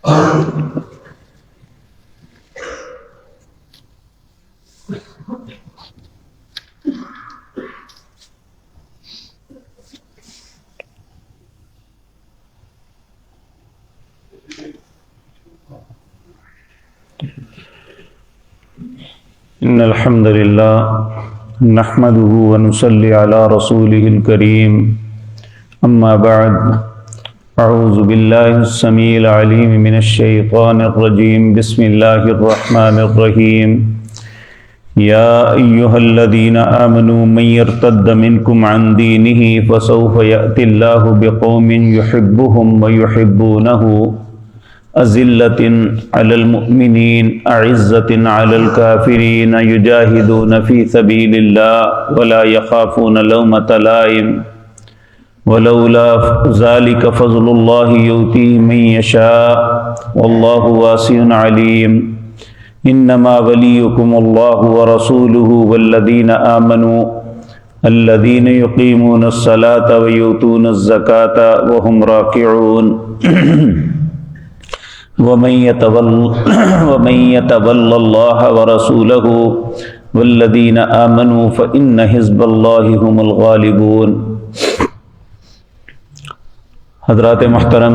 إن الحمد لله نحمده ونصلي على رسوله الكريم أما بعد أعوذ بالله السميع العليم من الشيطان الرجيم بسم الله الرحمن الرحيم يا أيها الذين آمنوا من يرتد منكم عن دينه فسوف يأتي الله بقوم يحبهم ويحبونه أذلة على المؤمنين أعزة على الكافرين يجاهدون في سبيل الله ولا يخافون لومة لائم ولولا ذلك فضل الله يؤتيه من يشاء والله واسع عليم إنما وليكم الله ورسوله والذين آمنوا الذين يقيمون الصلاة ويؤتون الزكاة وهم راكعون ومن يتول الله ورسوله والذين آمنوا فإن حزب الله هم الغالبون۔ حضرات محترم،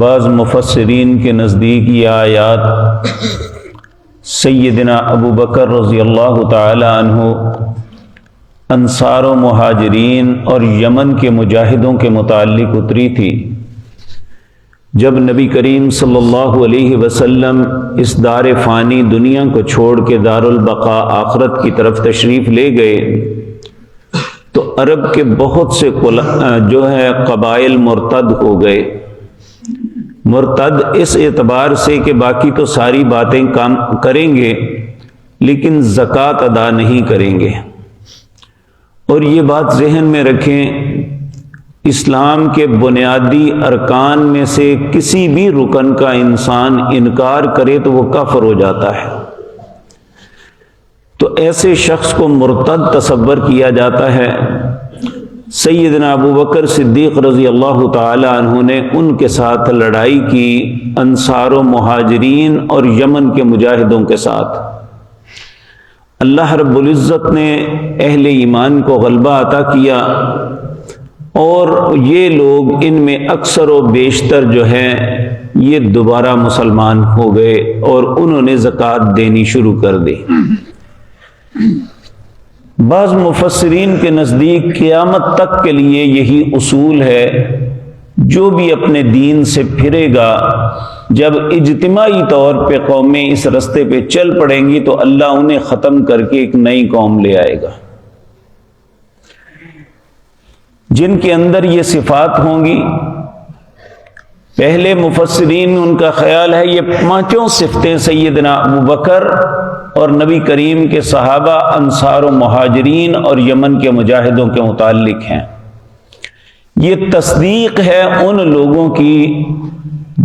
بعض مفسرین کے نزدیک یہ آیات سیدنا ابو بکر رضی اللہ تعالی عنہ، انصار و مہاجرین اور یمن کے مجاہدوں کے متعلق اتری تھی۔ جب نبی کریم صلی اللہ علیہ وسلم اس دار فانی دنیا کو چھوڑ کے دار البقاء آخرت کی طرف تشریف لے گئے تو عرب کے بہت سے قبائل مرتد ہو گئے۔ مرتد اس اعتبار سے کہ باقی تو ساری باتیں کام کریں گے لیکن زکوٰۃ ادا نہیں کریں گے۔ اور یہ بات ذہن میں رکھیں، اسلام کے بنیادی ارکان میں سے کسی بھی رکن کا انسان انکار کرے تو وہ کافر ہو جاتا ہے۔ تو ایسے شخص کو مرتد تصور کیا جاتا ہے۔ سیدنا ابو بکر صدیق رضی اللہ تعالی عنہ نے ان کے ساتھ لڑائی کی، انصار و مہاجرین اور یمن کے مجاہدوں کے ساتھ۔ اللہ رب العزت نے اہل ایمان کو غلبہ عطا کیا اور یہ لوگ ان میں اکثر و بیشتر جو ہیں یہ دوبارہ مسلمان ہو گئے اور انہوں نے زکوٰۃ دینی شروع کر دی۔ بعض مفسرین کے نزدیک قیامت تک کے لیے یہی اصول ہے، جو بھی اپنے دین سے پھرے گا، جب اجتماعی طور پہ قومیں اس رستے پہ چل پڑیں گی تو اللہ انہیں ختم کر کے ایک نئی قوم لے آئے گا جن کے اندر یہ صفات ہوں گی۔ پہلے مفسرین ان کا خیال ہے یہ پانچوں صفتیں سیدنا ابو بکر اور نبی کریم کے صحابہ، انصار و مہاجرین اور یمن کے مجاہدوں کے متعلق ہیں۔ یہ تصدیق ہے ان لوگوں کی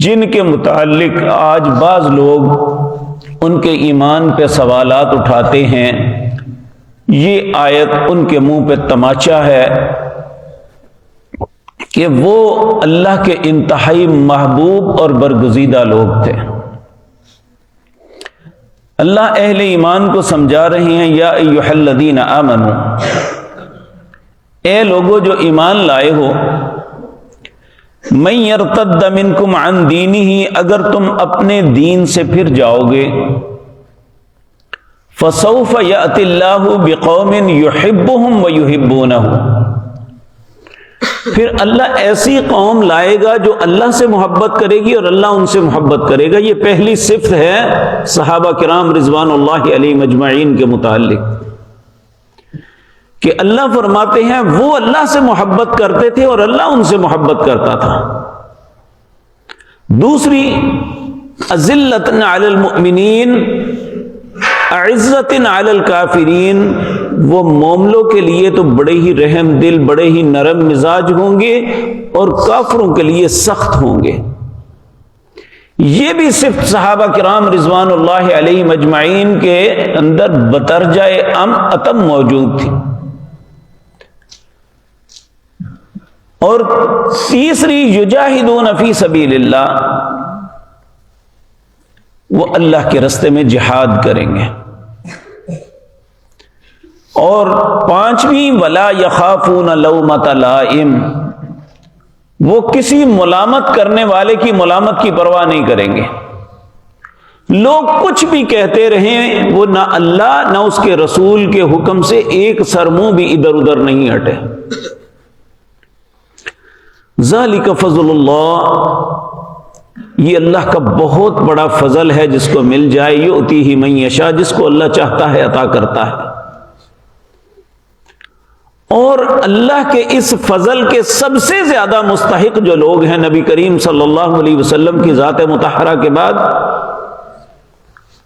جن کے متعلق آج بعض لوگ ان کے ایمان پہ سوالات اٹھاتے ہیں۔ یہ آیت ان کے منہ پہ تماچا ہے کہ وہ اللہ کے انتہائی محبوب اور برگزیدہ لوگ تھے۔ اللہ اہل ایمان کو سمجھا رہے ہیں، یا ایھا الذین آمنو، اے لوگو جو ایمان لائے ہو، من یرتد منکم عن دینہ، اگر تم اپنے دین سے پھر جاؤ گے، فسوف یأتی اللہ بقوم یحبہم ویحبونہ، پھر اللہ ایسی قوم لائے گا جو اللہ سے محبت کرے گی اور اللہ ان سے محبت کرے گا۔ یہ پہلی صفت ہے صحابہ کرام رضوان اللہ علیہم اجمعین کے متعلق کہ اللہ فرماتے ہیں وہ اللہ سے محبت کرتے تھے اور اللہ ان سے محبت کرتا تھا۔ دوسری، اذلۃ علی المؤمنین اعزۃ علی الکافرین، وہ مومنوں کے لیے تو بڑے ہی رحم دل، بڑے ہی نرم مزاج ہوں گے اور کافروں کے لیے سخت ہوں گے۔ یہ بھی صفت صحابہ کرام رضوان اللہ علیہم اجمعین کے اندر بدرجہ اتم موجود تھی۔ اور تیسری یجاہدون فی سبیل اللہ، وہ اللہ کے راستے میں جہاد کریں گے۔ اور پانچویں ولا یخافون لومۃ لائم، وہ کسی ملامت کرنے والے کی ملامت کی پرواہ نہیں کریں گے۔ لوگ کچھ بھی کہتے رہیں، وہ نہ اللہ نہ اس کے رسول کے حکم سے ایک سر منہ بھی ادھر ادھر نہیں ہٹے۔ ذالک فضل اللہ، یہ اللہ کا بہت بڑا فضل ہے جس کو مل جائے، یؤتیہ من یشاء، جس کو اللہ چاہتا ہے عطا کرتا ہے۔ اور اللہ کے اس فضل کے سب سے زیادہ مستحق جو لوگ ہیں نبی کریم صلی اللہ علیہ وسلم کی ذات مطہرہ کے بعد،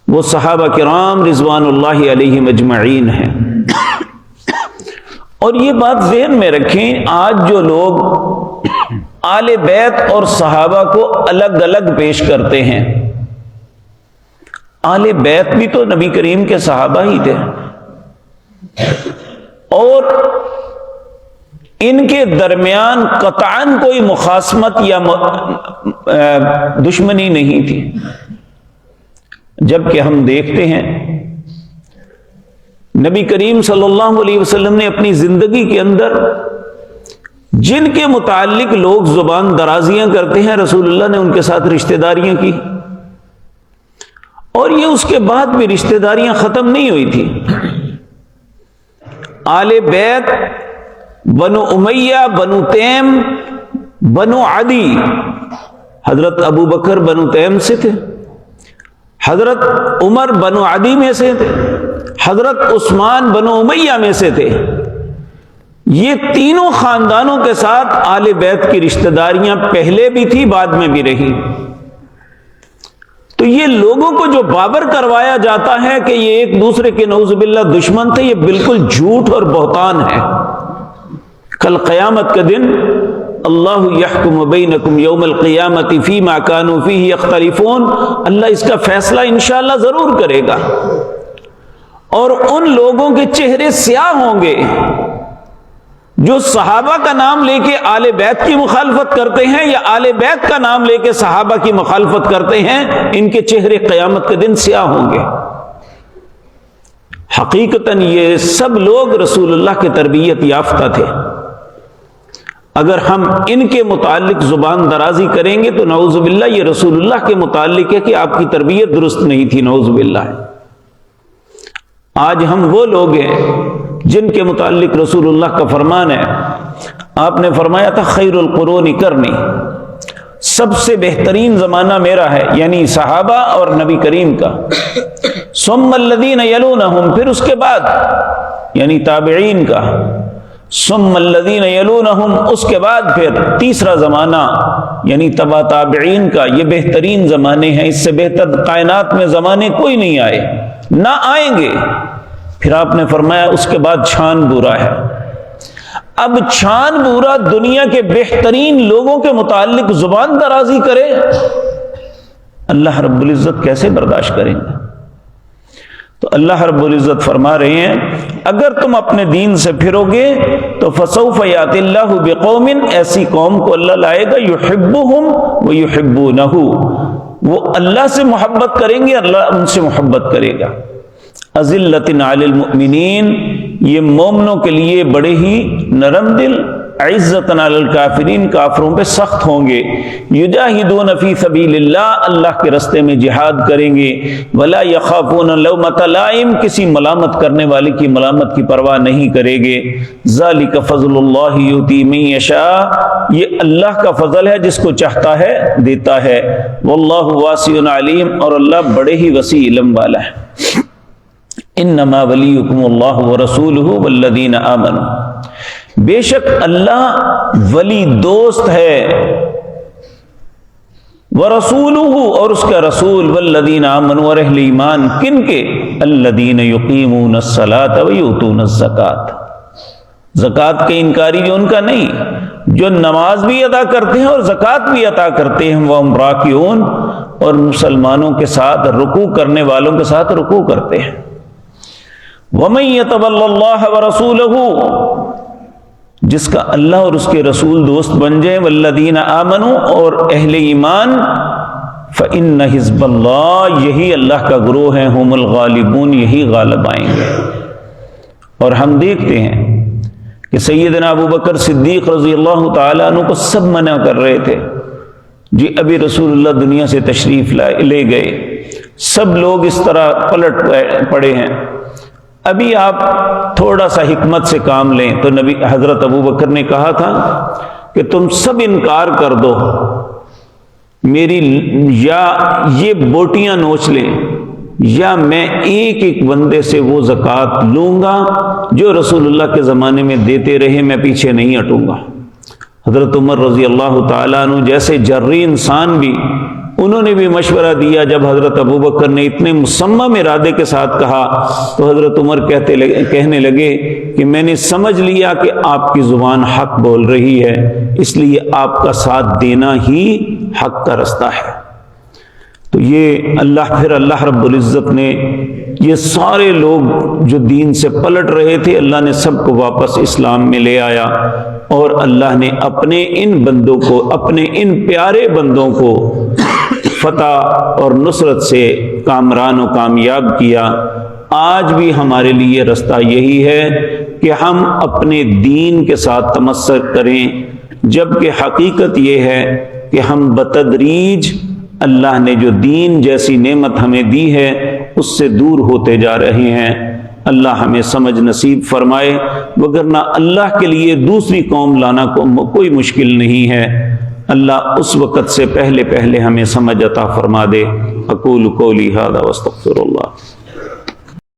وہ صحابہ کرام رضوان اللہ علیہم اجمعین ہیں۔ اور یہ بات ذہن میں رکھیں، آج جو لوگ آل بیت اور صحابہ کو الگ الگ پیش کرتے ہیں، آل بیت بھی تو نبی کریم کے صحابہ ہی تھے، اور ان کے درمیان قطعاً کوئی مخاصمت یا دشمنی نہیں تھی، جبکہ ہم دیکھتے ہیں نبی کریم صلی اللہ علیہ وسلم نے اپنی زندگی کے اندر جن کے متعلق لوگ زبان درازیاں کرتے ہیں، رسول اللہ نے ان کے ساتھ رشتہ داریاں کی، اور یہ اس کے بعد بھی رشتہ داریاں ختم نہیں ہوئی تھی۔ آل بیت، بنو امیہ، بنو تیم، بنو عدی، حضرت ابو بکر بنو تیم سے تھے، حضرت عمر بنو عدی میں سے تھے، حضرت عثمان بنو امیہ میں سے تھے۔ یہ تینوں خاندانوں کے ساتھ آل بیت کی رشتہ داریاں پہلے بھی تھی، بعد میں بھی رہی۔ تو یہ لوگوں کو جو بابر کروایا جاتا ہے کہ یہ ایک دوسرے کے نعوذ باللہ دشمن تھے، یہ بالکل جھوٹ اور بہتان ہے۔ کل قیامت کا دن اللہ یحکم بینکم یوم القیامت فیما کانوا فیہ یختلفون، اللہ اس کا فیصلہ انشاءاللہ ضرور کرے گا، اور ان لوگوں کے چہرے سیاہ ہوں گے جو صحابہ کا نام لے کے آل بیت کی مخالفت کرتے ہیں، یا آل بیت کا نام لے کے صحابہ کی مخالفت کرتے ہیں، ان کے چہرے قیامت کے دن سیاہ ہوں گے۔ حقیقتاً یہ سب لوگ رسول اللہ کے تربیت یافتہ تھے، اگر ہم ان کے متعلق زبان درازی کریں گے تو نعوذ باللہ یہ رسول اللہ کے متعلق ہے کہ آپ کی تربیت درست نہیں تھی، نعوذ باللہ۔ آج ہم وہ لوگ ہیں جن کے متعلق رسول اللہ کا فرمان ہے، آپ نے فرمایا تھا خیر القرون کرنی، سب سے بہترین زمانہ میرا ہے، یعنی صحابہ اور نبی کریم کا، ثم الذین یلونہم، پھر اس کے بعد یعنی تابعین کا، ثم الذین یلونہم، اس کے بعد پھر تیسرا زمانہ یعنی تبع تابعین کا۔ یہ بہترین زمانے ہیں، اس سے بہتر کائنات میں زمانے کوئی نہیں آئے، نہ آئیں گے۔ پھر آپ نے فرمایا اس کے بعد چھان بورا ہے۔ اب چھان بورا دنیا کے بہترین لوگوں کے متعلق زبان درازی کرے، اللہ رب العزت کیسے برداشت کریں گے؟ تو اللہ رب العزت فرما رہے ہیں اگر تم اپنے دین سے پھرو گے تو فسوف یاتی اللہ بقوم، ایسی قوم کو اللہ لائے گا، یحبہم ویحبونہ، وہ اللہ سے محبت کریں گے، اللہ ان سے محبت کرے گا۔ اذلۃ علی المؤمنین، یہ مومنوں کے لیے بڑے ہی نرم دل، عزت علی الکافرین، کافروں پہ سخت ہوں گے، یجاہدون فی سبیل اللہ، اللہ کے راستے میں جہاد کریں گے، ولا یخافون لومۃ لائم، کسی ملامت کرنے والے کی ملامت کی پرواہ نہیں کرے گے۔ ذالک فضل اللہ یؤتی من یشاء، یہ اللہ کا فضل ہے، جس کو چاہتا ہے دیتا ہے، واللہ واسع علیم، اور اللہ بڑے ہی وسیع علم والا ہے۔ انما ولیکم اللہ ورسولہ والذین آمنوا، بے شک اللہ ولی دوست ہے، ورسولہ، اور اس کا رسول، والذین آمنوا، اور اہل ایمان، کن کے؟ الذین یقیمون الصلاۃ ویؤتون الزکاۃ، زکوٰۃ کے انکاری جو ان کا نہیں، جو نماز بھی ادا کرتے ہیں اور زکوٰۃ بھی عطا کرتے ہیں، وہم راکعون، اور مسلمانوں کے ساتھ رکوع کرنے والوں کے ساتھ رکوع کرتے ہیں۔ وَمَن يَتَوَلَّ اللَّهَ وَرَسُولَهُ، جس کا اللہ اور اس کے رسول دوست بن جائیں، والذین آمنوا، اور اہل ایمان، فإن حزب اللہ، یہی اللہ کا گروہ ہے، ہم الغالبون، یہی غالب آئیں گے۔ اور ہم دیکھتے ہیں کہ سیدنا ابو بکر صدیق رضی اللہ تعالیٰ عنہ کو سب منع کر رہے تھے، جی ابھی رسول اللہ دنیا سے تشریف لے گئے، سب لوگ اس طرح پلٹ پڑے ہیں، ابھی آپ تھوڑا سا حکمت سے کام لیں۔ تو نبی حضرت ابو بکر نے کہا تھا کہ تم سب انکار کر دو میری، یا یہ بوٹیاں نوچ لیں، یا میں ایک ایک بندے سے وہ زکوٰۃ لوں گا جو رسول اللہ کے زمانے میں دیتے رہے، میں پیچھے نہیں ہٹوں گا۔ حضرت عمر رضی اللہ تعالیٰ عنہ جیسے جرری انسان بھی، انہوں نے بھی مشورہ دیا۔ جب حضرت ابو بکر نے اتنے مصمم ارادے کے ساتھ کہا تو حضرت عمر کہنے لگے کہ میں نے سمجھ لیا کہ آپ کی زبان حق بول رہی ہے، اس لیے آپ کا ساتھ دینا ہی حق کا رستہ ہے۔ تو یہ اللہ رب العزت نے یہ سارے لوگ جو دین سے پلٹ رہے تھے، اللہ نے سب کو واپس اسلام میں لے آیا، اور اللہ نے اپنے ان بندوں کو، اپنے ان پیارے بندوں کو فتح اور نصرت سے کامران و کامیاب کیا۔ آج بھی ہمارے لیے رستہ یہی ہے کہ ہم اپنے دین کے ساتھ تمسک کریں، جبکہ حقیقت یہ ہے کہ ہم بتدریج اللہ نے جو دین جیسی نعمت ہمیں دی ہے اس سے دور ہوتے جا رہے ہیں۔ اللہ ہمیں سمجھ نصیب فرمائے، وگرنہ اللہ کے لیے دوسری قوم لانا کوئی مشکل نہیں ہے۔ اللہ اس وقت سے پہلے ہمیں سمجھ عطا فرما دے۔ اقول قولی ھذا واستغفر اللہ۔